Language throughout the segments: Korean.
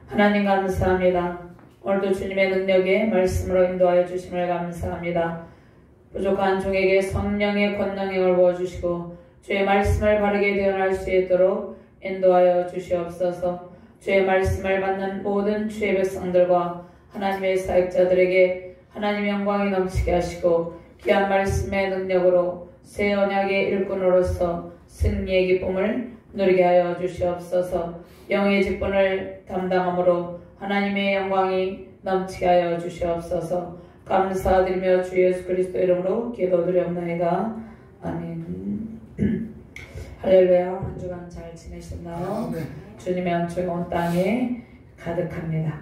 하나님 감사합니다. 오늘도 주님의 능력에 말씀으로 인도하여 주심을 감사합니다. 부족한 종에게 성령의 권능을 부어주시고 주의 말씀을 바르게 대언할 수 있도록 인도하여 주시옵소서. 주의 말씀을 받는 모든 주의 백성들과 하나님의 사역자들에게 하나님의 영광이 넘치게 하시고 귀한 말씀의 능력으로 새 언약의 일꾼으로서 승리의 기쁨을 누리게 하여 주시옵소서. 영의 직분을 담당함으로 하나님의 영광이 넘치게 하여 주시옵소서. 감사드리며 주 예수 그리스도 이름으로 기도드리옵나이다. 아멘. 할렐루야. 한 주간 잘 지내셨나요? 주님의 은총이 온 땅에 가득합니다.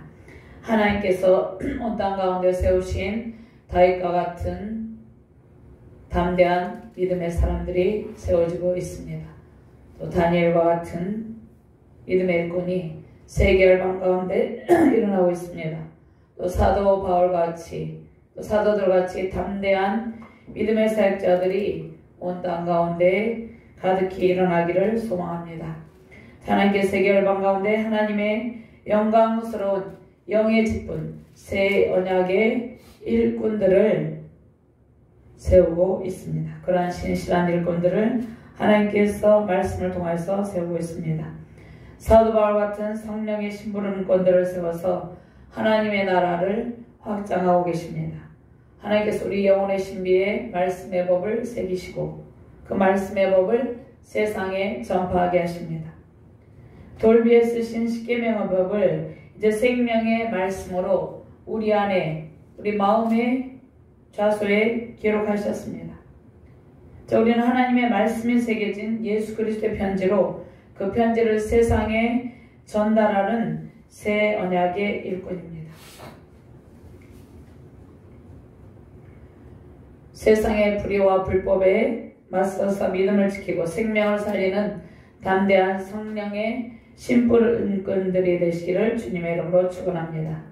하나님께서 온 땅 가운데 세우신 다윗과 같은 담대한 믿음의 사람들이 세워지고 있습니다. 또 다니엘과 같은 믿음의 일꾼이 세계 열방 가운데 일어나고 있습니다. 또 사도 바울같이 또 사도들같이 담대한 믿음의 사역자들이 온 땅 가운데 가득히 일어나기를 소망합니다. 하나님께 세계 열방 가운데 하나님의 영광스러운 영의 직분 새 언약의 일꾼들을 세우고 있습니다. 그러한 신실한 일꾼들을 하나님께서 말씀을 통해서 세우고 있습니다. 사도 바울 같은 성령의 심부름꾼들을 세워서 하나님의 나라를 확장하고 계십니다. 하나님께서 우리 영혼의 신비에 말씀의 법을 새기시고 그 말씀의 법을 세상에 전파하게 하십니다. 돌비에 쓰신 십계명의 법을 이제 생명의 말씀으로 우리 안에 우리 마음의 좌소에 기록하셨습니다. 자, 우리는 하나님의 말씀이 새겨진 예수 그리스도의 편지로 그 편지를 세상에 전달하는 새 언약의 일꾼입니다. 세상의 불의와 불법에 맞서서 믿음을 지키고 생명을 살리는 담대한 성령의 심부름꾼들이 되시기를 주님의 이름으로 축원합니다.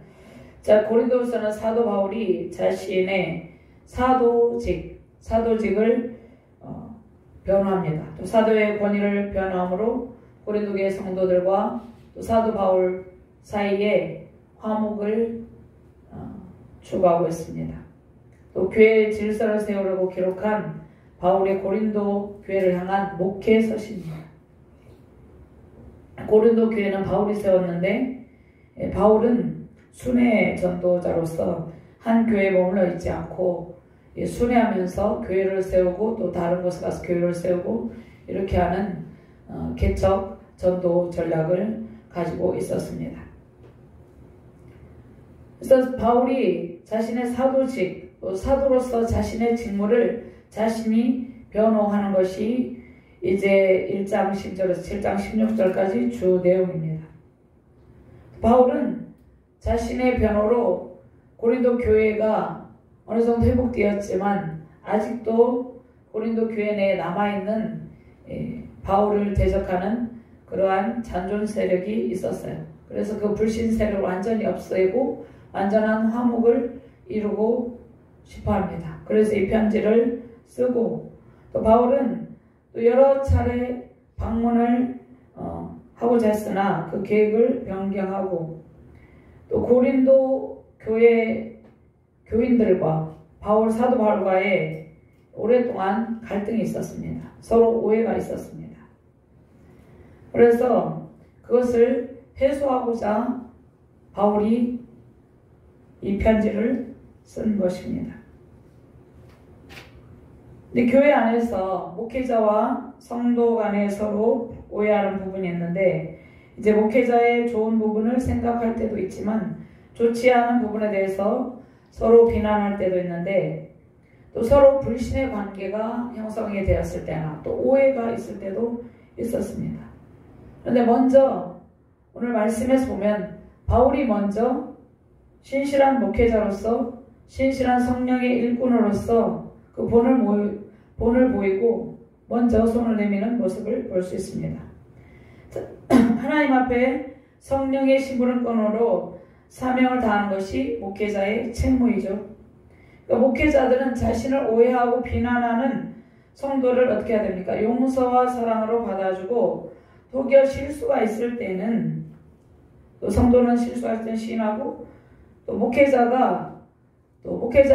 자, 고린도서는 사도 바울이 자신의 사도직을 변호합니다. 또 사도의 권위를 변호함으로 고린도교의 성도들과 또 사도 바울 사이에 화목을 추구하고 있습니다. 또 교회의 질서를 세우려고 기록한 바울의 고린도 교회를 향한 목회 서신입니다. 고린도 교회는 바울이 세웠는데 바울은 순회 전도자로서 한 교회에 머물러 있지 않고 순회하면서 교회를 세우고 또 다른 곳에 가서 교회를 세우고 이렇게 하는 개척 전도 전략을 가지고 있었습니다. 그래서 바울이 자신의 사도직, 사도로서 자신의 직무를 자신이 변호하는 것이 이제 1장 10절에서 7장 16절까지 주 내용입니다. 바울은 자신의 변호로 고린도 교회가 어느 정도 회복되었지만 아직도 고린도 교회 내에 남아있는 바울을 대적하는 그러한 잔존 세력이 있었어요. 그래서 그 불신 세력을 완전히 없애고 완전한 화목을 이루고 싶어 합니다. 그래서 이 편지를 쓰고 또 바울은 또 여러 차례 방문을 하고자 했으나 그 계획을 변경하고 또 고린도 교회 교인들과 사도 바울과의 오랫동안 갈등이 있었습니다. 서로 오해가 있었습니다. 그래서 그것을 해소하고자 바울이 이 편지를 쓴 것입니다. 근데 교회 안에서 목회자와 성도 간에 서로 오해하는 부분이 있는데 이제 목회자의 좋은 부분을 생각할 때도 있지만 좋지 않은 부분에 대해서 서로 비난할 때도 있는데 또 서로 불신의 관계가 형성이 되었을 때나 또 오해가 있을 때도 있었습니다. 그런데 먼저 오늘 말씀에서 보면 바울이 먼저 신실한 목회자로서 신실한 성령의 일꾼으로서 그 본을 보이고 먼저 손을 내미는 모습을 볼 수 있습니다. 하나님 앞에 성령의 심부름꾼으로 사명을 다하는 것이 목회자의 책무이죠. 그러니까 목회자들은 자신을 오해하고 비난하는 성도를 어떻게 해야 됩니까? 용서와 사랑으로 받아주고 혹여 실수가 있을 때는 또 성도는 실수할 땐 시인하고, 또 목회자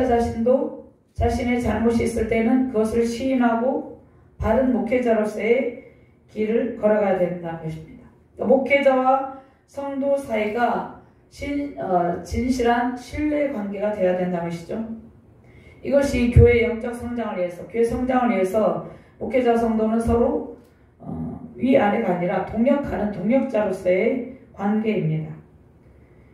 자신도 자신의 잘못이 있을 때는 그것을 시인하고 바른 목회자로서의 길을 걸어가야 된다는 것입니다. 목회자와 성도 사이가 진실한 신뢰 관계가 되어야 된다는 것이죠. 이것이 교회의 영적 성장을 위해서, 교회 성장을 위해서 목회자 성도는 서로 위아래가 아니라 동역하는 동역자로서의 관계입니다.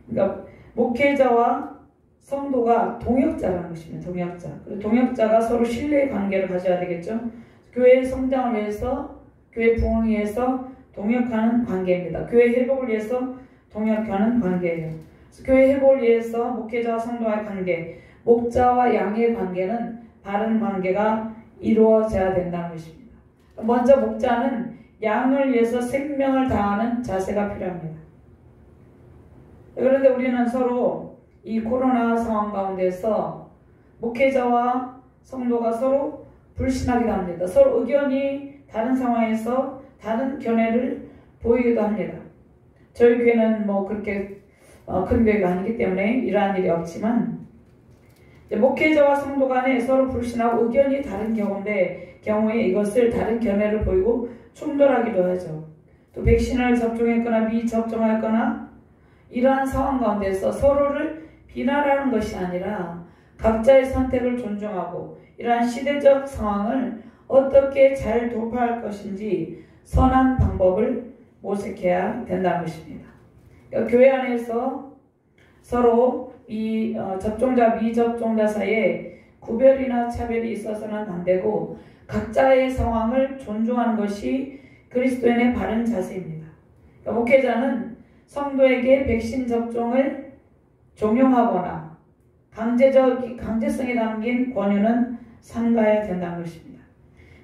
그러니까 목회자와 성도가 동역자라는 것입니다. 동역자. 그리고 동역자가 서로 신뢰의 관계를 가져야 되겠죠. 교회의 성장을 위해서, 교회 부흥을 위해서 동역하는 관계입니다. 교회 회복을 위해서 동역하는 관계예요. 교회 회복을 위해서 목회자와 성도와의 관계, 목자와 양의 관계는 바른 관계가 이루어져야 된다는 것입니다. 먼저 목자는 양을 위해서 생명을 다하는 자세가 필요합니다. 그런데 우리는 서로 이 코로나 상황 가운데서 목회자와 성도가 서로 불신하기도 합니다. 서로 의견이 다른 상황에서 다른 견해를 보이기도 합니다. 저희 교회는 뭐 그렇게 큰 교회가 아니기 때문에 이러한 일이 없지만, 목회자와 성도 간에 서로 불신하고 의견이 다른 경우에 이것을 다른 견해를 보이고 충돌하기도 하죠. 또 백신을 접종했거나 미접종했거나 이러한 상황 가운데서 서로를 비난하는 것이 아니라 각자의 선택을 존중하고 이러한 시대적 상황을 어떻게 잘 돌파할 것인지 선한 방법을 모색해야 된다는 것입니다. 그러니까 교회 안에서 서로 이 접종자 미접종자 사이에 구별이나 차별이 있어서는 안 되고 각자의 상황을 존중하는 것이 그리스도인의 바른 자세입니다. 그러니까 목회자는 성도에게 백신 접종을 종용하거나 강제성이 담긴 권유는 삼가야 된다는 것입니다.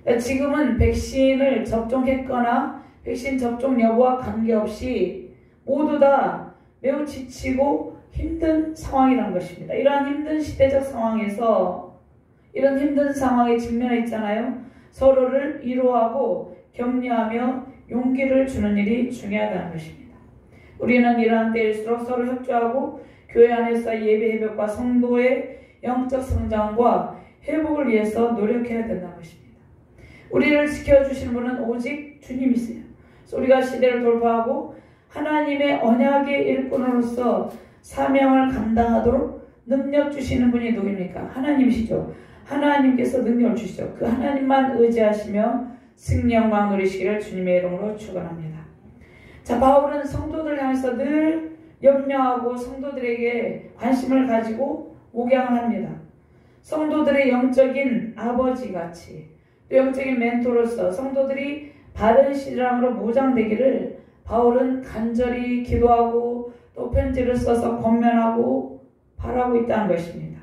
그러니까 지금은 백신을 접종했거나 백신 접종 여부와 관계없이 모두 다 매우 지치고 힘든 상황이라는 것입니다. 이러한 힘든 시대적 상황에서 이런 힘든 상황에 직면해 있잖아요. 서로를 위로하고 격려하며 용기를 주는 일이 중요하다는 것입니다. 우리는 이러한 때일수록 서로 협조하고 교회 안에서 예배 회복과 성도의 영적 성장과 회복을 위해서 노력해야 된다는 것입니다. 우리를 지켜주시는 분은 오직 주님이세요. 그래서 우리가 시대를 돌파하고 하나님의 언약의 일꾼으로서 사명을 감당하도록 능력 주시는 분이 누구입니까? 하나님이시죠. 하나님께서 능력을 주시죠. 그 하나님만 의지하시며 승리 영광 누리시기를 주님의 이름으로 축원합니다. 자, 바울은 성도들 향해서 늘 염려하고 성도들에게 관심을 가지고 목양을 합니다. 성도들의 영적인 아버지같이 또 영적인 멘토로서 성도들이 바른 신앙으로 무장되기를 바울은 간절히 기도하고 또 편지를 써서 권면하고 바라고 있다는 것입니다.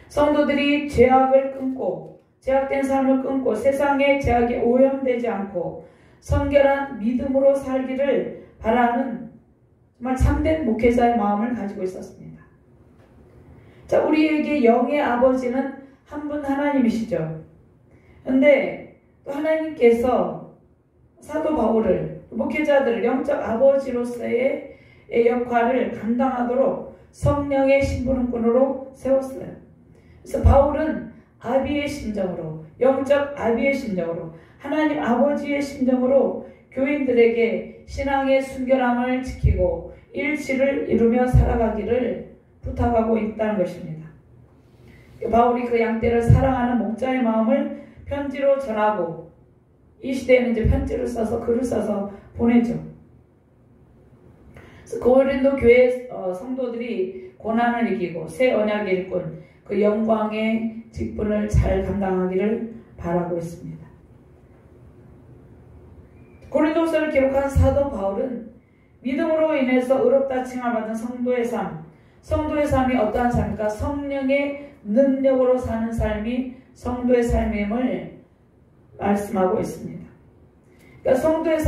성도들이 죄악을 끊고 죄악된 삶을 끊고 세상의 죄악에 오염되지 않고 성결한 믿음으로 살기를 바라는 정말 참된 목회자의 마음을 가지고 있었습니다. 자, 우리에게 영의 아버지는 한 분 하나님이시죠. 그런데 또 하나님께서 사도 바울을 목회자들을 영적 아버지로서의 역할을 감당하도록 성령의 심부름꾼으로 세웠어요. 그래서 바울은 아비의 심정으로, 영적 아비의 심정으로, 하나님 아버지의 심정으로 교인들에게 신앙의 순결함을 지키고 일치를 이루며 살아가기를 부탁하고 있다는 것입니다. 바울이 그 양떼를 사랑하는 목자의 마음을 편지로 전하고 이 시대에는 이제 편지를 써서 글을 써서 보내죠. 그래서 고린도 교회 성도들이 고난을 이기고 새 언약의 일꾼 그 영광의 직분을 잘 감당하기를 바라고 있습니다. 고린도서를 기록한 사도 바울은 믿음으로 인해서 의롭다 칭함받은 성도의 삶이 어떠한 삶입니까? 성령의 능력으로 사는 삶이 성도의 삶임을 말씀하고 있습니다. 그러니까 성도의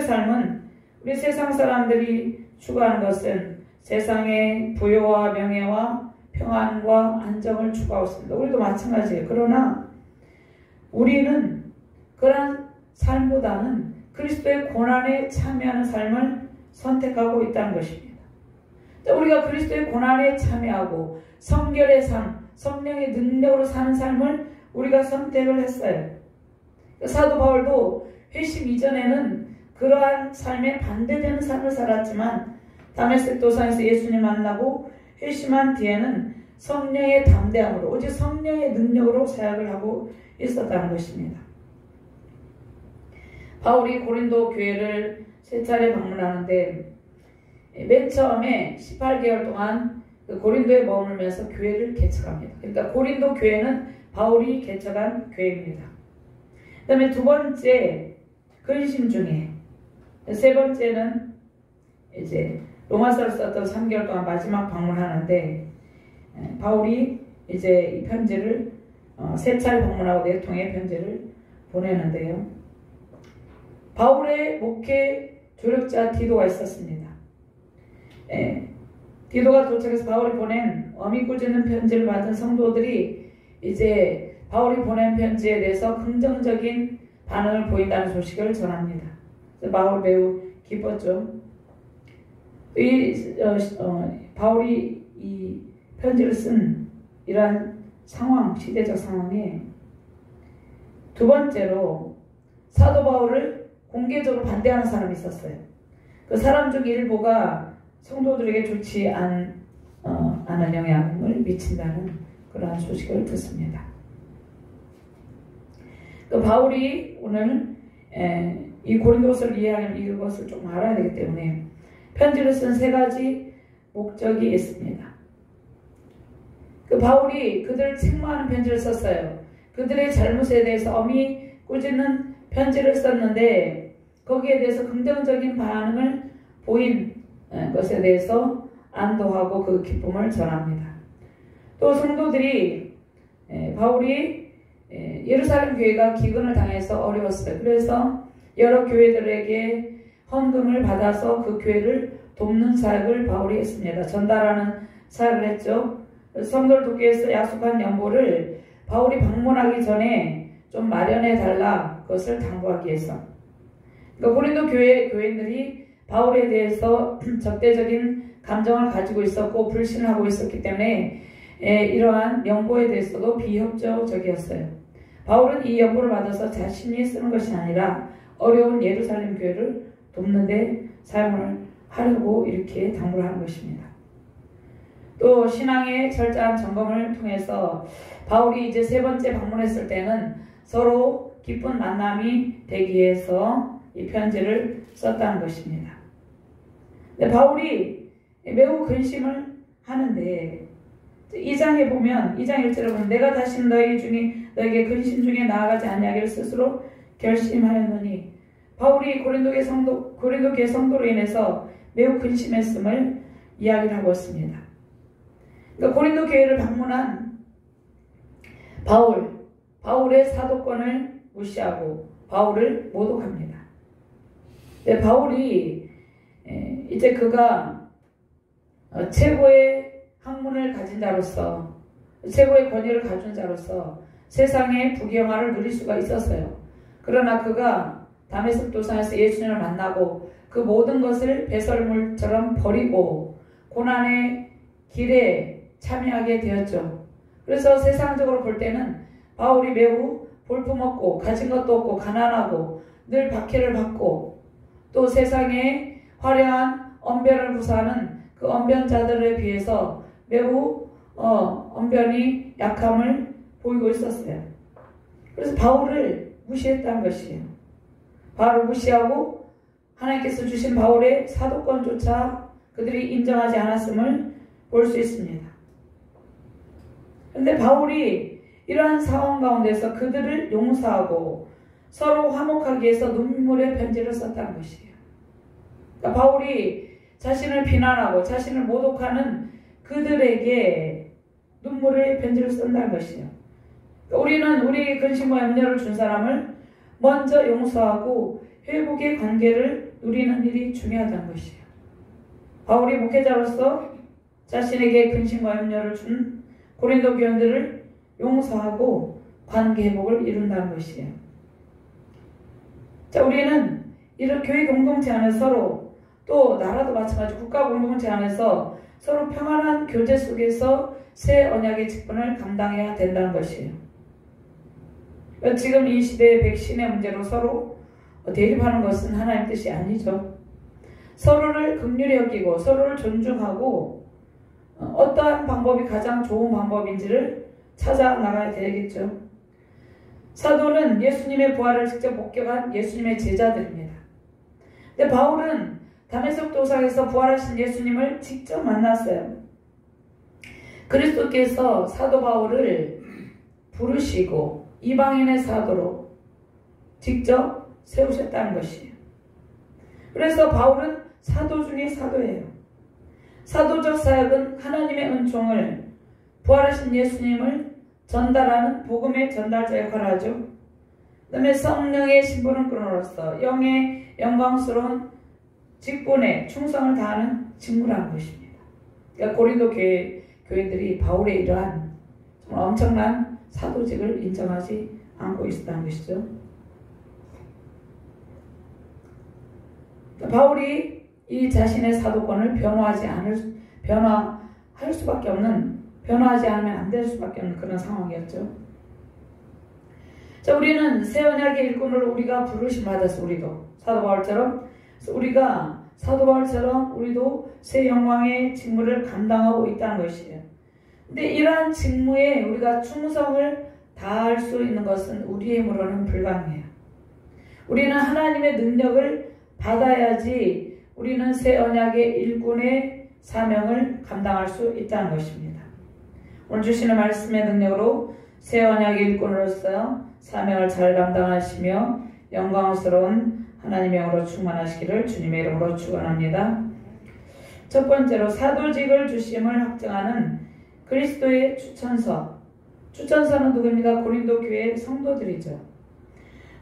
삶은 우리 세상 사람들이 추구하는 것은 세상의 부요와 명예와 평안과 안정을 추구하고 있습니다. 우리도 마찬가지예요. 그러나 우리는 그러한 삶보다는 그리스도의 고난에 참여하는 삶을 선택하고 있다는 것입니다. 우리가 그리스도의 고난에 참여하고 성결의 삶, 성령의 능력으로 사는 삶을 우리가 선택을 했어요. 사도 바울도 회심 이전에는 그러한 삶에 반대되는 삶을 살았지만 다메섹 도상에서 예수님 만나고 회심한 뒤에는 성령의 담대함으로 오직 성령의 능력으로 사역을 하고 있었다는 것입니다. 바울이 고린도 교회를 3차례 방문하는데 맨 처음에 18개월 동안 그 고린도에 머물면서 교회를 개척합니다. 그러니까 고린도 교회는 바울이 개척한 교회입니다. 그 다음에 두 번째 근심 중에, 세 번째는 이제 로마서를 썼던 3개월 동안 마지막 방문하는데 바울이 이제 이 편지를 3차례 방문하고 4통의 편지를 보내는데요. 바울의 목회 조력자 디도가 있었습니다. 디도가 도착해서 바울이 보낸 어미 꾸짖는 편지를 받은 성도들이 이제 바울이 보낸 편지에 대해서 긍정적인 반응을 보인다는 소식을 전합니다. 바울 매우 기뻤죠. 바울이 이 편지를 쓴 이러한 상황, 시대적 상황에 두 번째로 사도 바울을 공개적으로 반대하는 사람이 있었어요. 그 사람 중 일부가 성도들에게 좋지 않은 영향을 미친다는 그러한 소식을 듣습니다. 또 바울이 오늘 이 고린도서를 이해하려면 이것을 좀 알아야 되기 때문에 편지를 쓴 3가지 목적이 있습니다. 그 바울이 그들을 책망하는 편지를 썼어요. 그들의 잘못에 대해서 엄히 꾸짖는 편지를 썼는데 거기에 대해서 긍정적인 반응을 보인 것에 대해서 안도하고 그 기쁨을 전합니다. 또 성도들이 바울이 예루살렘 교회가 기근을 당해서 어려웠어요. 그래서 여러 교회들에게 헌금을 받아서 그 교회를 돕는 사역을 바울이 했습니다. 전달하는 사역을 했죠. 성도를 돕기 위해서 약속한 연보를 바울이 방문하기 전에 좀 마련해 달라 그것을 당부하기 위해서. 그러니까 고린도 교인들이 바울에 대해서 적대적인 감정을 가지고 있었고 불신을 하고 있었기 때문에 이러한 연보에 대해서도 비협조적이었어요. 바울은 이 연보를 받아서 자신이 쓰는 것이 아니라 어려운 예루살렘 교회를 돕는 데 사용을 하려고 이렇게 당부를 하는 것입니다. 또 신앙의 철저한 점검을 통해서 바울이 이제 3번째 방문했을 때는 서로 기쁜 만남이 되기 위해서 이 편지를 썼다는 것입니다. 근데 바울이 매우 근심을 하는데 2장에 보면 2장 1절에 보면 내가 다시 너에게 근심 중에 나아가지 아니하기를 스스로 결심하였노니 바울이 고린도 교회 성도로 인해서 매우 근심했음을 이야기를 하고 있습니다. 그러니까 고린도 교회를 방문한 바울의 사도권을 무시하고 바울을 모독합니다. 근데 바울이 이제 그가 최고의 학문을 가진 자로서 최고의 권위를 가진 자로서 세상의 부귀영화를 누릴 수가 있었어요. 그러나 그가 다메섹 도상에서 예수님을 만나고 그 모든 것을 배설물처럼 버리고 고난의 길에 참여하게 되었죠. 그래서 세상적으로 볼 때는 바울이 매우 볼품없고 가진 것도 없고 가난하고 늘 박해를 받고 또 세상에 화려한 언변을 구사하는 그 언변자들에 비해서 매우 언변이 약함을 보이고 있었어요. 그래서 바울을 무시했다는 것이에요. 바울을 무시하고 하나님께서 주신 바울의 사도권조차 그들이 인정하지 않았음을 볼 수 있습니다. 그런데 바울이 이러한 상황 가운데서 그들을 용서하고 서로 화목하기 위해서 눈물의 편지를 썼다는 것이에요. 그러니까 바울이 자신을 비난하고 자신을 모독하는 그들에게 눈물의 편지를 쓴다는 것이에요. 그러니까 우리는 우리에게 근심과 염려를 준 사람을 먼저 용서하고 회복의 관계를 누리는 일이 중요하다는 것이에요. 바울이 목회자로서 자신에게 근심과 염려를 준 고린도 교인들을 용서하고 관계 회복을 이룬다는 것이에요. 자, 우리는 이런 교회 공동체 안에 서로 또 나라도 마찬가지 국가 공동체 안에서 서로 평안한 교제 속에서 새 언약의 직분을 감당해야 된다는 것이에요. 지금 이 시대의 백신의 문제로 서로 대립하는 것은 하나님 뜻이 아니죠. 서로를 긍휼히 여기고 서로를 존중하고 어떠한 방법이 가장 좋은 방법인지를 찾아 나가야 되겠죠. 사도는 예수님의 부활을 직접 목격한 예수님의 제자들입니다. 근데 바울은 다메섹 도상에서 부활하신 예수님을 직접 만났어요. 그리스도께서 사도 바울을 부르시고 이방인의 사도로 직접 세우셨다는 것이에요. 그래서 바울은 사도 중에 사도예요. 사도적 사역은 하나님의 은총을 부활하신 예수님을 전달하는 복음의 전달자 역할을 하죠. 그 다음에 성령의 신분을 끊어로서 영의 영광스러운 직분에 충성을 다하는 직무라는 것입니다. 그러니까 고린도 교회들이 바울의 이러한 정말 엄청난 사도직을 인정하지 않고 있었다는 것이죠. 바울이 이 자신의 사도권을 변화하지 않으면 안 될 수밖에 없는 그런 상황이었죠. 자, 우리는 새 언약의 일꾼을 우리가 부르심 받았어. 우리도 사도 바울처럼 우리도 새 영광의 직무를 감당하고 있다는 것이에요. 근데 이러한 직무에 우리가 충성을 다할 수 있는 것은 우리의 힘으로는 불가능해요. 우리는 하나님의 능력을 받아야지 우리는 새 언약의 일꾼의 사명을 감당할 수 있다는 것입니다. 오늘 주시는 말씀의 능력으로 새 언약의 일꾼으로서 사명을 잘 감당하시며 영광스러운 하나님의 영으로 충만하시기를 주님의 이름으로 축원합니다. 첫 번째로 사도직을 주심을 확증하는 그리스도의 추천서. 추천서는 누구입니까? 고린도 교회의 성도들이죠.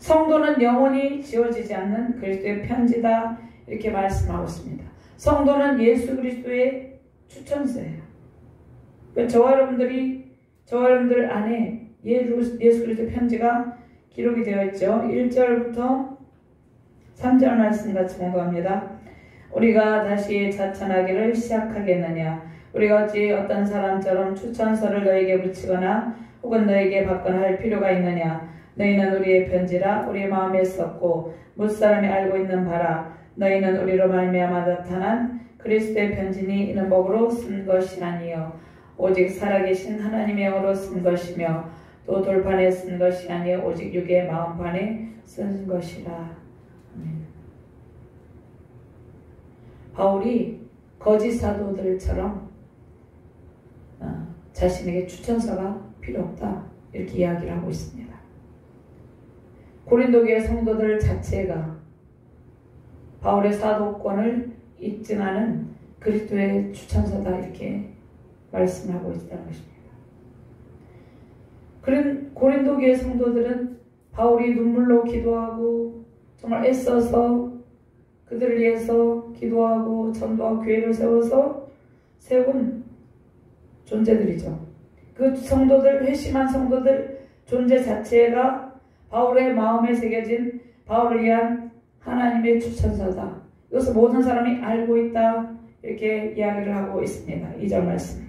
성도는 영원히 지워지지 않는 그리스도의 편지다 이렇게 말씀하고 있습니다. 성도는 예수 그리스도의 추천서예요. 저와 여러분들 안에 예수 그리스도의 편지가 기록이 되어 있죠. 1절부터 3절 말씀 같이 공부합니다. 우리가 다시 자천하기를 시작하겠느냐? 우리가 어찌 어떤 사람처럼 추천서를 너에게 붙이거나 혹은 너에게 받거나 할 필요가 있느냐? 너희는 우리의 편지라 우리 마음에 썼고 무사람이 알고 있는 바라. 너희는 우리로 말미암아 나타난 그리스도의 편지니 이는 복으로 쓴 것이 아니요 오직 살아계신 하나님의 영으로 쓴 것이며 또 돌판에 쓴 것이 아니요 오직 육의 마음판에 쓴 것이라. 바울이 거짓 사도들처럼 자신에게 추천서가 필요 없다 이렇게 이야기를 하고 있습니다. 고린도 교회 성도들 자체가 바울의 사도권을 입증하는 그리스도의 추천서다 이렇게 말씀하고 있다는 것입니다. 그런 고린도 교회 성도들은 바울이 눈물로 기도하고 정말 애써서 그들을 위해서 기도하고 전도하고 교회를 세워서 세운 존재들이죠. 그 성도들, 회심한 성도들 존재 자체가 바울의 마음에 새겨진 바울을 위한 하나님의 추천서다. 이것을 모든 사람이 알고 있다. 이렇게 이야기를 하고 있습니다. 2절 말씀.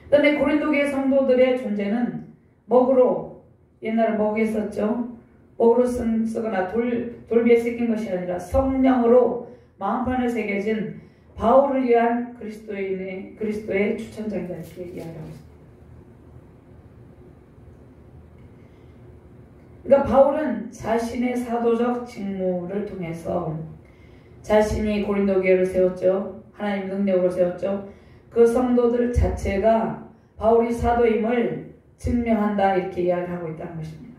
그 다음에 고린도교회 성도들의 존재는 먹으로, 옛날에 먹에 썼죠. 먹으로 쓰거나 돌비에 새긴 것이 아니라 성령으로 마음판에 새겨진 바울을 위한 그리스도의 추천자이다. 이렇게 이야기하고 있습니다. 그러니까 바울은 자신의 사도적 직무를 통해서 자신이 고린도 교회를 세웠죠. 하나님 능력으로 세웠죠. 그 성도들 자체가 바울이 사도임을 증명한다 이렇게 이야기를 하고 있다는 것입니다.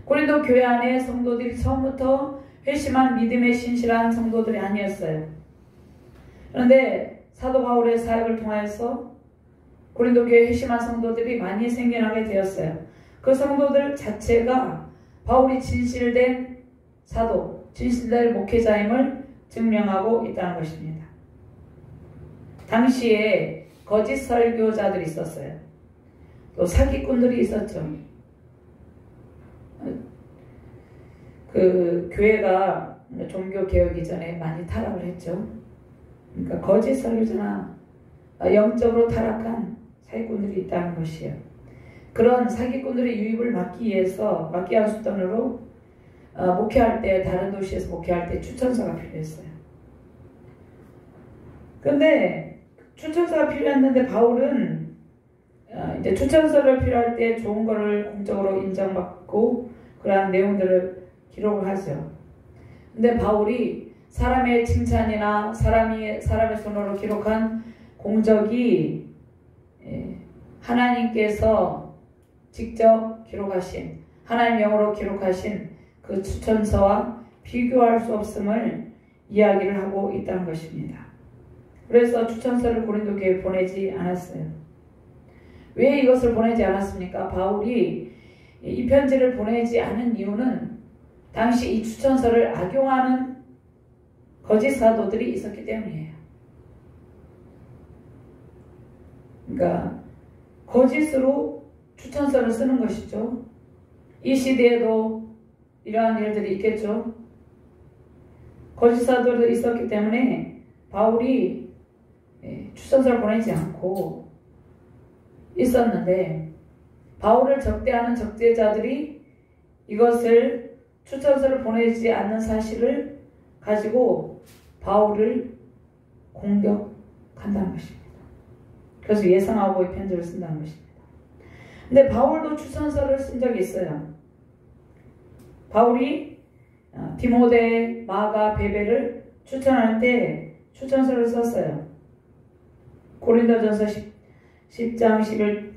고린도 교회 안에 성도들이 처음부터 회심한 믿음에 신실한 성도들이 아니었어요. 그런데 사도 바울의 사역을 통해서 고린도 교회 회심한 성도들이 많이 생겨나게 되었어요. 그 성도들 자체가 바울이 진실된 사도, 진실된 목회자임을 증명하고 있다는 것입니다. 당시에 거짓 설교자들이 있었어요. 또 사기꾼들이 있었죠. 그 교회가 종교 개혁 이전에 많이 타락을 했죠. 그러니까 거짓 설교자나 영적으로 타락한 사기꾼들이 있다는 것이에요. 그런 사기꾼들의 유입을 막기 위해서 막기한 수단으로 목회할 때, 다른 도시에서 목회할 때 추천서가 필요했어요. 그런데 추천서가 필요했는데 바울은 이제 추천서를 필요할 때 좋은 거를 공적으로 인정받고 그러한 내용들을 기록을 하죠. 근데 바울이 사람의 칭찬이나 사람의 손으로 기록한 공적이 하나님께서 직접 기록하신, 하나님 영으로 기록하신 그 추천서와 비교할 수 없음을 이야기를 하고 있다는 것입니다. 그래서 추천서를 고린도 교회에 보내지 않았어요. 왜 이것을 보내지 않았습니까? 바울이 이 편지를 보내지 않은 이유는 당시 이 추천서를 악용하는 거짓 사도들이 있었기 때문이에요. 그러니까 거짓으로 추천서를 쓰는 것이죠. 이 시대에도 이러한 일들이 있겠죠. 거짓 사도도 있었기 때문에 바울이 추천서를 보내지 않고 있었는데 바울을 적대하는 적대자들이 이것을 추천서를 보내지 않는 사실을 가지고 바울을 공격한다는 것입니다. 그래서 예상하고 이 편지를 쓴다는 것입니다. 근데 바울도 추천서를 쓴 적이 있어요. 바울이 디모데, 마가, 베베를 추천할 때 추천서를 썼어요. 고린도전서 10장 11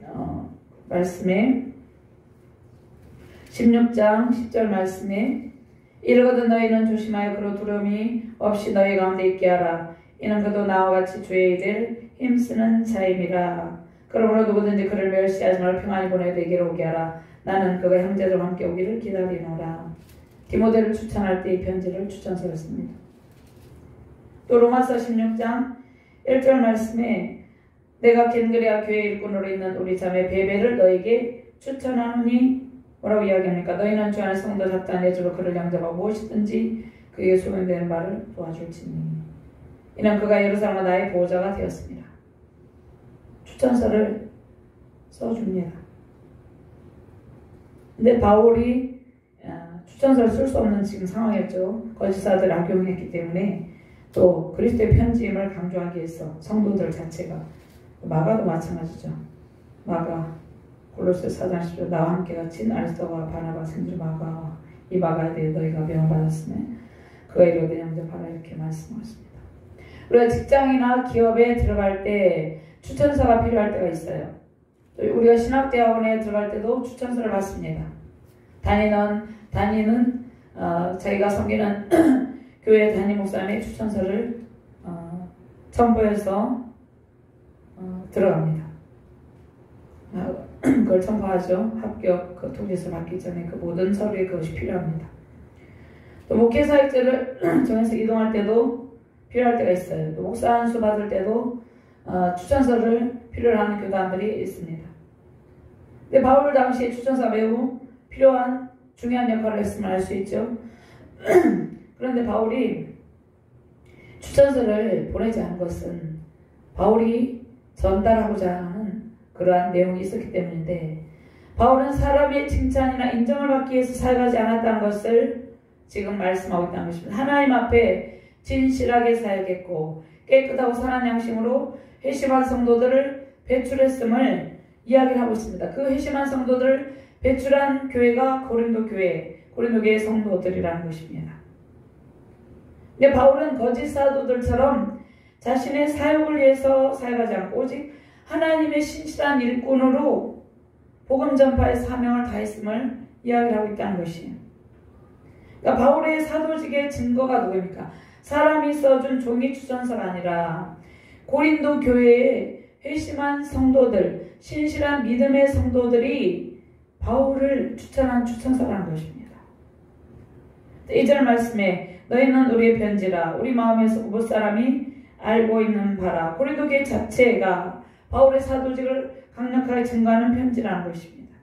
말씀에 16장 10절 말씀에 이르거든 너희는 조심하여 그로 두려움이 없이 너희 가운데 있게 하라. 이는 그도 나와 같이 주의 일을 힘쓰는 자임이라. 그러므로 누구든지 그를 멸시하지 말고 평안히 보내어 내게로 오게 하라. 나는 그가 형제들과 함께 오기를 기다리노라. 디모데를 추천할 때 이 편지를 추천서를 씁니다. 또 로마서 16장 1절 말씀에 내가 겐그레아 교회 일꾼으로 있는 우리 자매 베베를 너에게 추천하노니 뭐라고 이야기합니까? 너희는 주 안에 성도 잡다 내주로 그를 영접하고 무엇이든지 그에게 소명되는 바를 도와줄지니 이는 그가 예루살렘과 나의 보호자가 되었습니다. 추천서를 써줍니다. 근데 바울이 추천서를 쓸 수 없는 지금 상황이었죠. 거짓사들 악용했기 때문에 또 그리스도의 편지임을 강조하기 위해서 성도들 자체가 마가도 마찬가지죠. 마가 골로새 4장 10절 나와 함께 같이 아리스도와 바나바 생주 마가 이 마가에 대해 너희가 명을 받았으며 그가 이르되 영접하라 이렇게 말씀하십니다. 우리가 직장이나 기업에 들어갈 때 추천서가 필요할 때가 있어요. 또 우리가 신학대학원에 들어갈 때도 추천서를 받습니다. 다니는 자기가 섬기는 교회 담임 목사님의 추천서를 첨부해서 들어갑니다. 그걸 첨부하죠. 합격 그 통지서 받기 전에 그 모든 서류에 그것이 필요합니다. 또 목회 사역자를 정해서 이동할 때도 필요할 때가 있어요. 또 목사 안수 받을 때도 추천서를 필요로 하는 교단들이 있습니다. 근데 바울 당시에 추천서가 매우 필요한 중요한 역할을 했음을 알 수 있죠. 그런데 바울이 추천서를 보내지 않은 것은 바울이 전달하고자 하는 그러한 내용이 있었기 때문인데 바울은 사람의 칭찬이나 인정을 받기 위해서 사역하지 않았다는 것을 지금 말씀하고 있다는 것입니다. 하나님 앞에 진실하게 사역했고 깨끗하고 선한 양심으로 회심한 성도들을 배출했음을 이야기를 하고 있습니다. 그 회심한 성도들을 배출한 교회가 고린도 교회의 성도들이라는 것입니다. 근데 바울은 거짓 사도들처럼 자신의 사역을 위해서 사역하지 않고 오직 하나님의 신실한 일꾼으로 복음 전파의 사명을 다했음을 이야기를 하고 있다는 것이에요. 그러니까 바울의 사도직의 증거가 누구입니까? 사람이 써준 종이 추천서가 아니라 고린도 교회의 회심한 성도들, 신실한 믿음의 성도들이 바울을 추천한 추천서라는 것입니다. 1절 말씀에 너희는 우리의 편지라 우리 마음에서 무엇 사람이 알고 있는 바라. 고린도 교회 자체가 바울의 사도직을 강력하게 증거하는 편지라는 것입니다.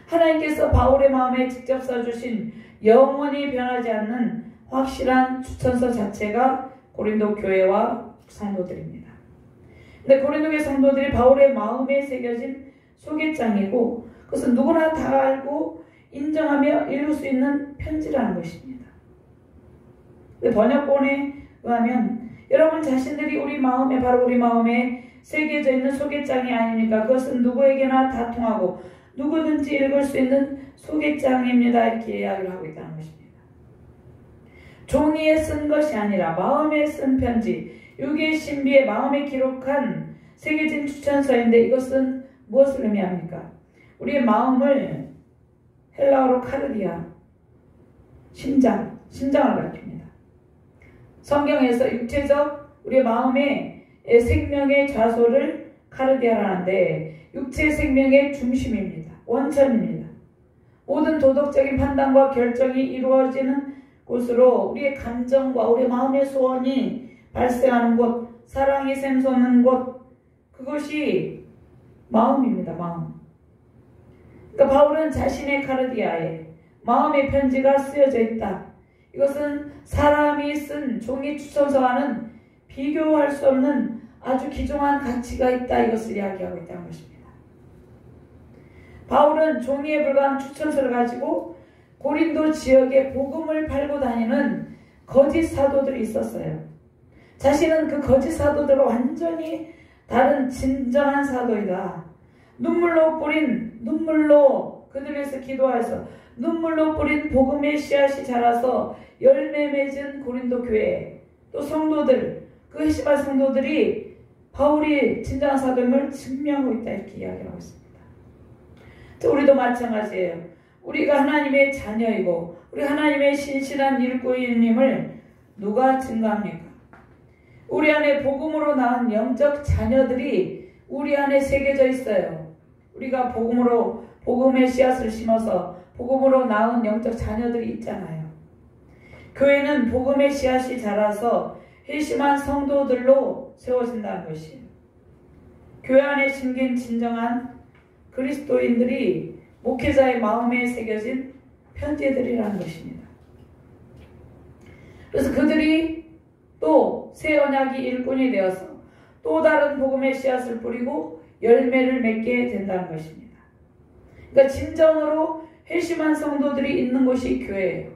하나님께서 바울의 마음에 직접 써주신 영원히 변하지 않는 확실한 추천서 자체가 고린도 교회와 성도들입니다. 근데 고린도 교회 성도들이 바울의 마음에 새겨진 소개장이고 그것은 누구나 다 알고 인정하며 읽을 수 있는 편지라는 것입니다. 번역본에 의하면 여러분 자신들이 우리 마음에 바로 우리 마음에 새겨져 있는 소개장이 아닙니까? 그것은 누구에게나 다 통하고 누구든지 읽을 수 있는 소개장입니다. 이렇게 이야기를 하고 있다는 것입니다. 종이에 쓴 것이 아니라 마음에 쓴 편지, 육의 신비에 마음에 기록한 새겨진 추천서인데 이것은 무엇을 의미합니까? 우리의 마음을 헬라어로 카르디아, 심장을 가리킵니다. 성경에서 육체적 우리의 마음의 생명의 좌소를 카르디아라는데 육체 생명의 중심입니다. 원천입니다. 모든 도덕적인 판단과 결정이 이루어지는 곳으로 우리의 감정과 우리 마음의 소원이 발생하는 곳, 사랑이 샘솟는 곳, 그것이 마음입니다. 마음. 그러니까 바울은 자신의 카르디아에 마음의 편지가 쓰여져 있다. 이것은 사람이 쓴 종이 추천서와는 비교할 수 없는 아주 귀중한 가치가 있다. 이것을 이야기하고 있다는 것입니다. 바울은 종이에 불과한 추천서를 가지고 고린도 지역에 복음을 팔고 다니는 거짓 사도들이 있었어요. 자신은 그 거짓 사도들과 완전히 다른 진정한 사도이다. 눈물로 그들을 위해서 기도하여서 눈물로 뿌린 복음의 씨앗이 자라서 열매 맺은 고린도 교회 또 성도들, 그 회심한 성도들이 바울이 진정한 사도임을 증명하고 있다. 이렇게 이야기하고 있습니다. 우리도 마찬가지예요. 우리가 하나님의 자녀이고 우리 하나님의 신실한 일꾼임을 누가 증거합니까? 우리 안에 복음으로 낳은 영적 자녀들이 우리 안에 새겨져 있어요. 우리가 복음의 씨앗을 심어서 복음으로 낳은 영적 자녀들이 있잖아요. 교회는 복음의 씨앗이 자라서 회심한 성도들로 세워진다는 것이에요. 교회 안에 심긴 진정한 그리스도인들이 목회자의 마음에 새겨진 편지들이라는 것입니다. 그래서 그들이 또 새 언약이 일꾼이 되어서 또 다른 복음의 씨앗을 뿌리고 열매를 맺게 된다는 것입니다. 그러니까 진정으로 회심한 성도들이 있는 곳이 교회예요.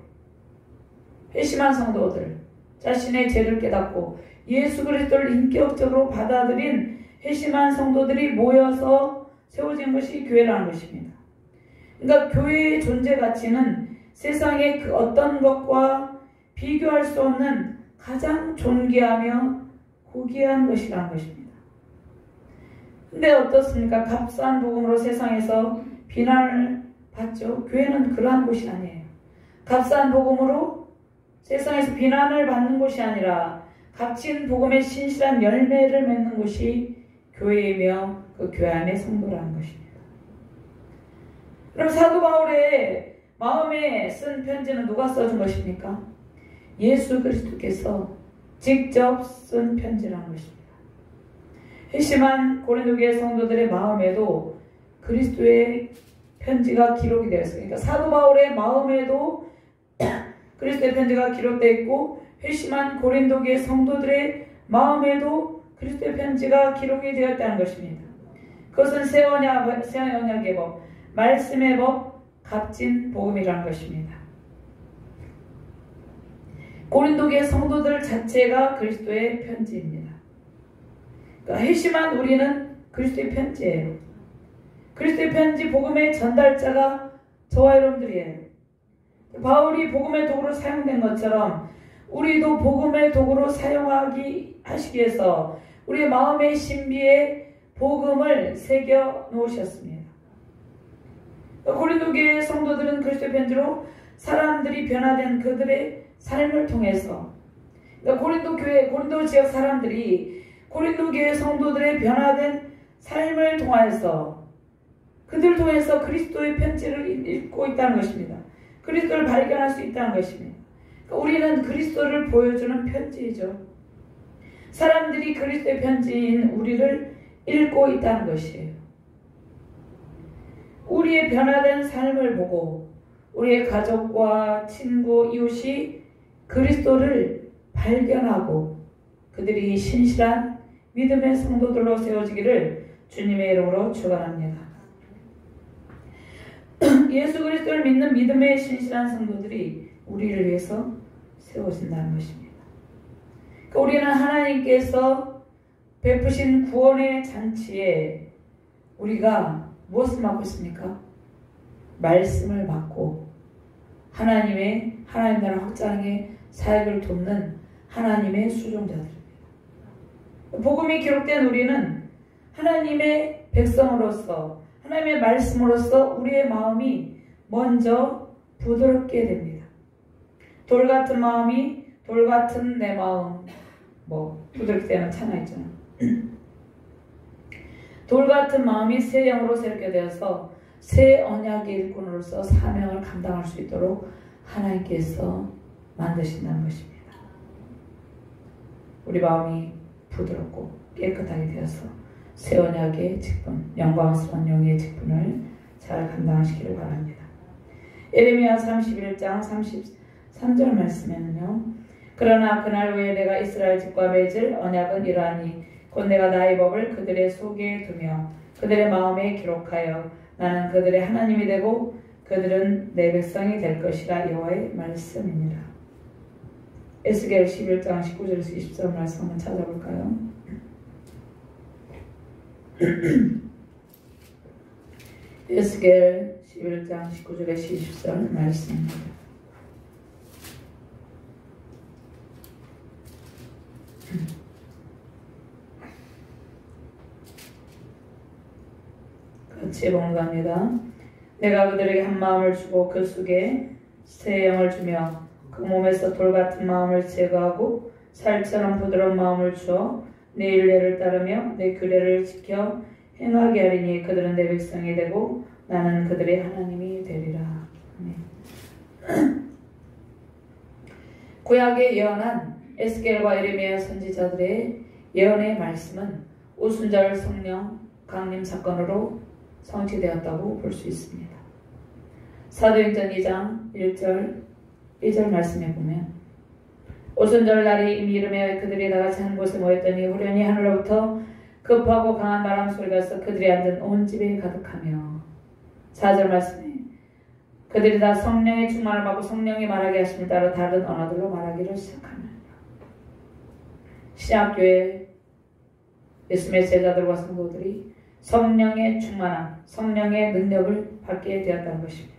회심한 성도들, 자신의 죄를 깨닫고 예수 그리스도를 인격적으로 받아들인 회심한 성도들이 모여서 세워진 것이 교회라는 것입니다. 그러니까 교회의 존재 가치는 세상의 그 어떤 것과 비교할 수 없는 가장 존귀하며 고귀한 것이라는 것입니다. 근데 어떻습니까? 값싼 복음으로 세상에서 비난을 받죠. 교회는 그러한 곳이 아니에요. 값싼 복음으로 세상에서 비난을 받는 곳이 아니라 값진 복음의 신실한 열매를 맺는 곳이 교회이며 그 교회 안의 성도라는 것입니다. 그럼 사도 바울의 마음에 쓴 편지는 누가 써준 것입니까? 예수 그리스도께서 직접 쓴 편지라는 것입니다. 회심한 고린도 교회 성도들의 마음에도 그리스도의 편지가 기록이 되어 있어요. 그러니까 사도 바울의 마음에도 그리스도의 편지가 기록되어 있고 회심한 고린도 교회 성도들의 마음에도 그리스도의 편지가 기록이 되어 있다는 것입니다. 그것은 새 언약의 법, 말씀의 법, 값진 복음이라는 것입니다. 고린도 교회 성도들 자체가 그리스도의 편지입니다. 그러니까 회심한 우리는 그리스도의 편지예요. 그리스도의 편지 복음의 전달자가 저와 여러분들이에요. 바울이 복음의 도구로 사용된 것처럼 우리도 복음의 도구로 하시기 위해서 우리의 마음의 신비에 복음을 새겨 놓으셨습니다. 고린도 교회 성도들은 그리스도의 편지로 사람들이 변화된 그들의 삶을 통해서 고린도 지역 사람들이 고린도 교회 성도들의 변화된 삶을 통해서 그들을 통해서 그리스도의 편지를 읽고 있다는 것입니다. 그리스도를 발견할 수 있다는 것입니다. 우리는 그리스도를 보여주는 편지이죠. 사람들이 그리스도의 편지인 우리를 읽고 있다는 것이에요. 우리의 변화된 삶을 보고 우리의 가족과 친구, 이웃이 그리스도를 발견하고 그들이 신실한 믿음의 성도들로 세워지기를 주님의 이름으로 축원합니다. 예수 그리스도를 믿는 믿음의 신실한 성도들이 우리를 위해서 세워진다는 것입니다. 그러니까 우리는 하나님께서 베푸신 구원의 잔치에 우리가 무엇을 맡고 있습니까? 말씀을 맡고 하나님 나라 확장의 사역을 돕는 하나님의 수종자들입니다. 복음이 기록된 우리는 하나님의 백성으로서 하나님의 말씀으로서 우리의 마음이 먼저 부드럽게 됩니다. 돌 같은 마음이 돌 같은 내 마음 부드럽게 되는 차나 있잖아. 돌 같은 마음이 새 영으로 새롭게 되어서 새 언약의 일꾼으로서 사명을 감당할 수 있도록 하나님께서 만드신다는 것입니다. 우리 마음이 부드럽고 깨끗하게 되어서 새 언약의 직분, 영광스러운 영의 직분을 잘 감당하시기를 바랍니다. 예레미야 31장 33절 말씀에는요. 그러나 그날 후에 내가 이스라엘 집과 맺을 언약은 이러하니 곧 내가 나의 법을 그들의 속에 두며 그들의 마음에 기록하여 나는 그들의 하나님이 되고 그들은 내 백성이 될 것이라 여호와의 말씀이니라. 에스겔 11장 19절에서 20절 말씀 한번 찾아볼까요? 에스겔 11장 19절에서 20절 말씀입니다. 같이 봉독합니다. 내가 그들에게 한 마음을 주고 그 속에 새 영을 주며 그 몸에서 돌 같은 마음을 제거하고 살처럼 부드러운 마음을 주어 내 일례를 따르며 내 규례를 지켜 행하게 하리니 그들은 내 백성이 되고 나는 그들의 하나님이 되리라. 아멘. 구약에 예언한 에스겔과 예레미야 선지자들의 예언의 말씀은 오순절 성령 강림 사건으로 성취되었다고 볼 수 있습니다. 사도행전 2장 1절 말씀에 보면 오순절 날이 이미 이르며 그들이 다같이 한 곳에 모였더니 후련히 하늘로부터 급하고 강한 바람 소리가 있어 그들이 앉은 온 집에 가득하며 4절 말씀에 그들이 다 성령의 충만을 받고 성령이 말하게 하심을 따라 다른 언어들로 말하기를 시작합니다. 신약교회 예수님의 제자들과 성도들이 성령의 충만함, 성령의 능력을 받게 되었다는 것입니다.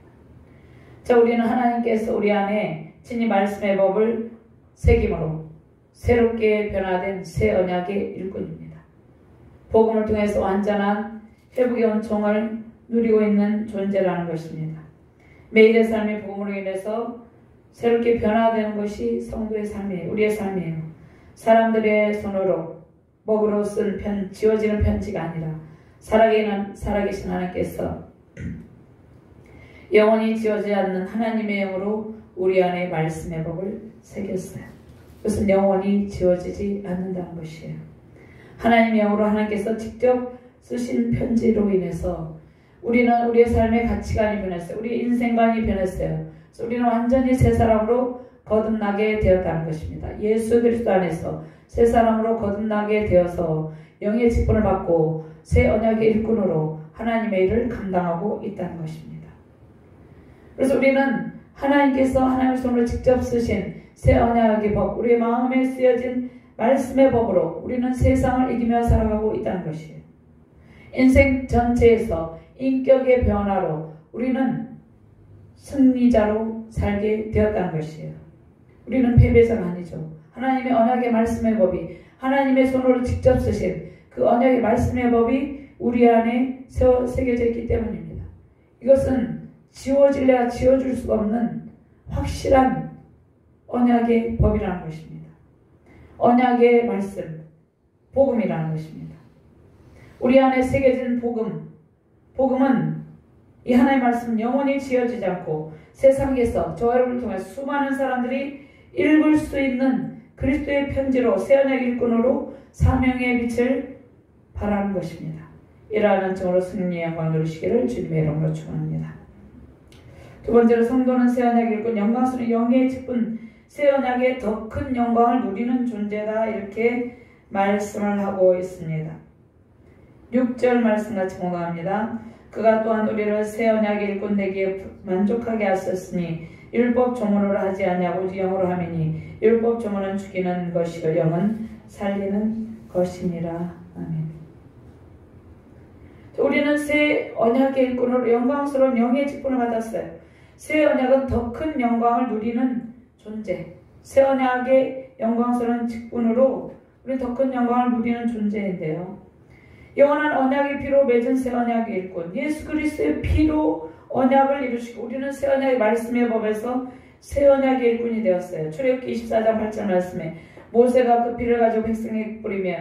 자, 우리는 하나님께서 우리 안에 친히 말씀의 법을 새김으로 새롭게 변화된 새 언약의 일꾼입니다. 복음을 통해서 완전한 회복의 은총을 누리고 있는 존재라는 것입니다. 매일의 삶이 복음으로 인해서 새롭게 변화되는 것이 성도의 삶이에요. 우리의 삶이에요. 사람들의 손으로 먹으로 쓴 지어지는 편지가 아니라 살아계신 하나님께서 영원히 지어지지 않는 하나님의 영으로 우리 안에 말씀의 법을 새겼어요. 그것은 영원히 지어지지 않는다는 것이에요. 하나님의 영으로 하나님께서 직접 쓰신 편지로 인해서 우리는 우리의 삶의 가치관이 변했어요. 우리 인생관이 변했어요. 그래서 우리는 완전히 새 사람으로 거듭나게 되었다는 것입니다. 예수 그리스도 안에서 새 사람으로 거듭나게 되어서 영의 직분을 받고 새 언약의 일꾼으로 하나님의 일을 감당하고 있다는 것입니다. 그래서 우리는 하나님께서 하나님의 손으로 직접 쓰신 새 언약의 법, 우리의 마음에 쓰여진 말씀의 법으로 우리는 세상을 이기며 살아가고 있다는 것이에요. 인생 전체에서 인격의 변화로 우리는 승리자로 살게 되었다는 것이에요. 우리는 패배자가 아니죠. 하나님의 언약의 말씀의 법이 하나님의 손으로 직접 쓰신 그 언약의 말씀의 법이 우리 안에 새겨져 있기 때문입니다. 이것은 지워질래야 지워줄 수가 없는 확실한 언약의 법이라는 것입니다. 언약의 말씀, 복음이라는 것입니다. 우리 안에 새겨진 복음은 이 하나님의 말씀 영원히 지워지지 않고 세상에서 저와 여러분을 통해 수많은 사람들이 읽을 수 있는 그리스도의 편지로 새 언약 일꾼으로 사명의 빛을 발하는 것입니다. 이러한 은총으로 승리의 영광을 누리시기를 주님의 이름으로 축원합니다. 두 번째로 성도는 새 언약 일꾼 영광스러운 영의 직분 새 언약의 더 큰 영광을 누리는 존재다 이렇게 말씀을 하고 있습니다. 6절 말씀 같이 공부합니다. 그가 또한 우리를 새 언약의 일꾼 되기에 만족하게 하셨으니 율법 조문으로 하지 아니하고 오직 영으로 함이니 율법 조문은 죽이는 것이요 영은 살리는 것이니라. 아멘. 우리는 새 언약의 일꾼으로 영광스러운 영의 직분을 받았어요. 새 언약은 더 큰 영광을 누리는 존재. 새 언약의 영광스러운 직분으로 우리 더 큰 영광을 누리는 존재인데요. 영원한 언약의 피로 맺은 새 언약의 일꾼, 예수 그리스도의 피로 언약을 이루시고 우리는 새 언약의 말씀의 법에서 새 언약의 일꾼이 되었어요. 출애굽기 24장 8절 말씀에 모세가 그 피를 가지고 백성에게 뿌리며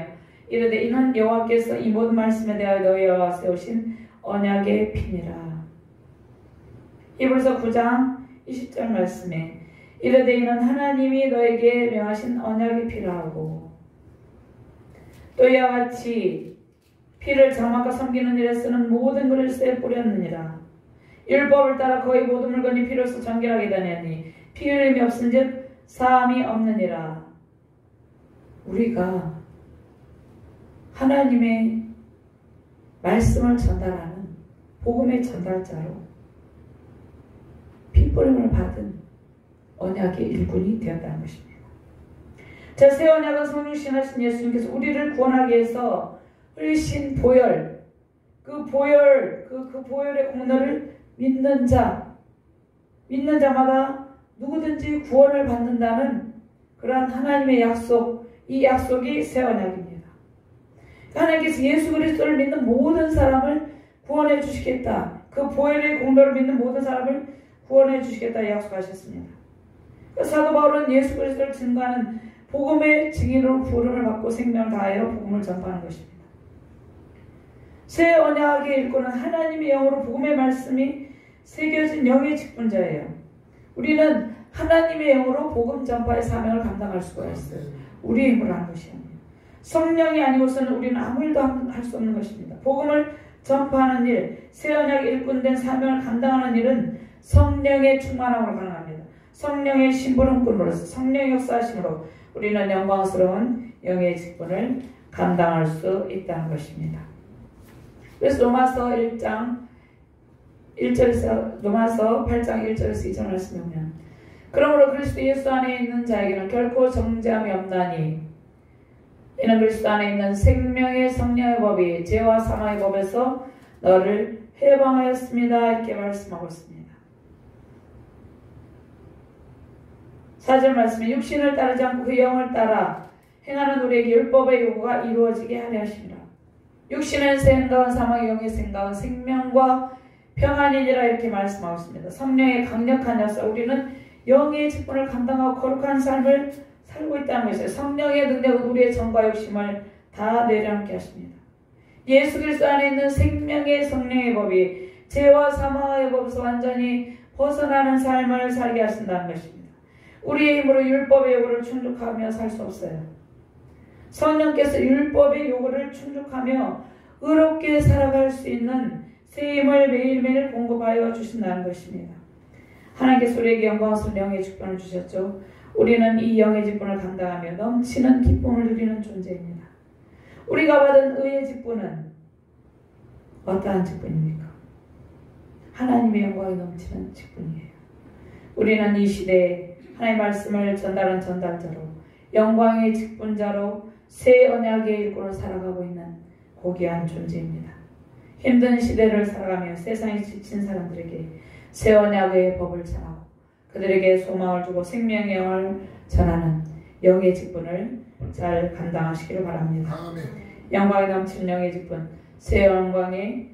이르되 이는 여호와께서 이 모든 말씀에 대하여 너희와 세우신 언약의 피니라. 히브리서 9장 20절 말씀에 이르되 이는 하나님이 너에게 명하신 언약의 피라 하고 또 이와 같이 피를 장막과 섬기는 일에 쓰는 모든 그릇에 뿌렸느니라. 율법을 따라 거의 모든 물건이 피로써 정결하게 되느니 피 흘림이 없은즉 사함이 없느니라. 우리가 하나님의 말씀을 전달하는 복음의 전달자로 피뿌림을 받은 언약의 일꾼이 되었다는 것입니다. 자, 새 언약은 성령 신하신 예수님께서 우리를 구원하기 위해서 흘리신 보혈, 그 보혈의 공로를 믿는 자마다 누구든지 구원을 받는다는 그러한 하나님의 약속, 이 약속이 새 언약입니다. 하나님께서 예수 그리스도를 믿는 모든 사람을 구원해 주시겠다. 그 보혈의 공로를 믿는 모든 사람을 구원해 주시겠다 약속하셨습니다. 사도 바울은 예수 그리스도를 증거하는 복음의 증인으로 부름을 받고 생명을 다하여 복음을 전파하는 것입니다. 새 언약의 일꾼은 하나님의 영으로 복음의 말씀이 새겨진 영의 직분자예요. 우리는 하나님의 영으로 복음 전파의 사명을 감당할 수가 있어요. 우리의 힘으로 하는 것이 아니에요. 성령이 아니고서는 우리는 아무 일도 할 수 없는 것입니다. 복음을 전파하는 일, 새 언약의 일꾼된 사명을 감당하는 일은 성령의 충만함으로 가능합니다. 성령의 심부름꾼으로서 성령의 역사하심으로 우리는 영광스러운 영의 직분을 감당할 수 있다는 것입니다. 그래서 로마서 8장 1절에서 2절 말씀에 보면 그러므로 그리스도 예수 안에 있는 자에게는 결코 정죄함이 없나니 이는 그리스도 안에 있는 생명의 성령의 법이 죄와 사망의 법에서 너를 해방하였습니다. 이렇게 말씀하고 있습니다. 4절 말씀에 육신을 따르지 않고 그 영을 따라 행하는 우리에게 율법의 요구가 이루어지게 하려 하십니다. 육신의 생각은 사망의, 영의 생각은 생명과 평안이니라 이렇게 말씀하고 있습니다. 성령의 강력한 역사, 우리는 영의 직분을 감당하고 거룩한 삶을 살고 있다는 것이에요. 성령의 능력은 우리의 정과 욕심을 다 내려놓게 하십니다. 예수 그리스도 안에 있는 생명의 성령의 법이 죄와 사망의 법에서 완전히 벗어나는 삶을 살게 하신다는 것입니다. 우리의 힘으로 율법의 요구를 충족하며 살 수 없어요. 성령께서 율법의 요구를 충족하며 의롭게 살아갈 수 있는 새 힘을 매일매일 공급하여 주신다는 것입니다. 하나님께서 우리에게 영광스러운 영의 직분을 주셨죠. 우리는 이 영의 직분을 감당하며 넘치는 기쁨을 누리는 존재입니다. 우리가 받은 의의 직분은 어떠한 직분입니까? 하나님의 영광이 넘치는 직분이에요. 우리는 이 시대에 하나님의 말씀을 전달한 전달자로 영광의 직분자로 새 언약의 일꾼으로 살아가고 있는 고귀한 존재입니다. 힘든 시대를 살아가며 세상에 지친 사람들에게 새 언약의 법을 전하고 그들에게 소망을 주고 생명의 영을 전하는 영의 직분을 잘 감당하시기를 바랍니다. 영광이 넘치는 영의 직분, 새 영광의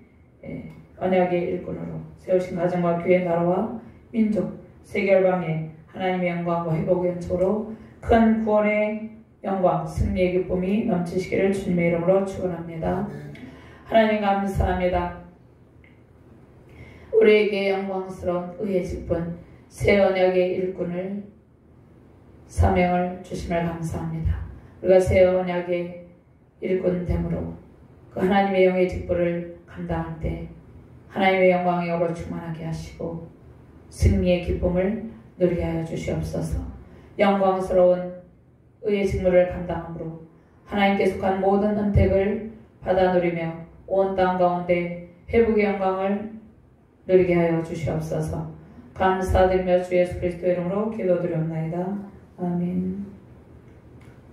언약의 일꾼으로 세우신 가정과 교회, 나라와 민족, 세계열방에 하나님의 영광과 회복의 연초로 큰 구원의 영광, 승리의 기쁨이 넘치시기를 주님의 이름으로 축원합니다. 하나님 감사합니다. 우리에게 영광스러운 의의 직분, 새 언약의 일꾼을 사명을 주심을 감사합니다. 우리가 새 언약의 일꾼됨으로 그 하나님의 영의 직분을 감당할 때 하나님의 영광의 영으로 충만하게 하시고 승리의 기쁨을 누리게 하여 주시옵소서. 영광스러운 의의 직무를 감당함으로 하나님께 속한 모든 은택을 받아 누리며 온 땅 가운데 회복의 영광을 누리게 하여 주시옵소서. 감사드리며 주 예수 그리스도 이름으로 기도드리옵나이다. 아멘.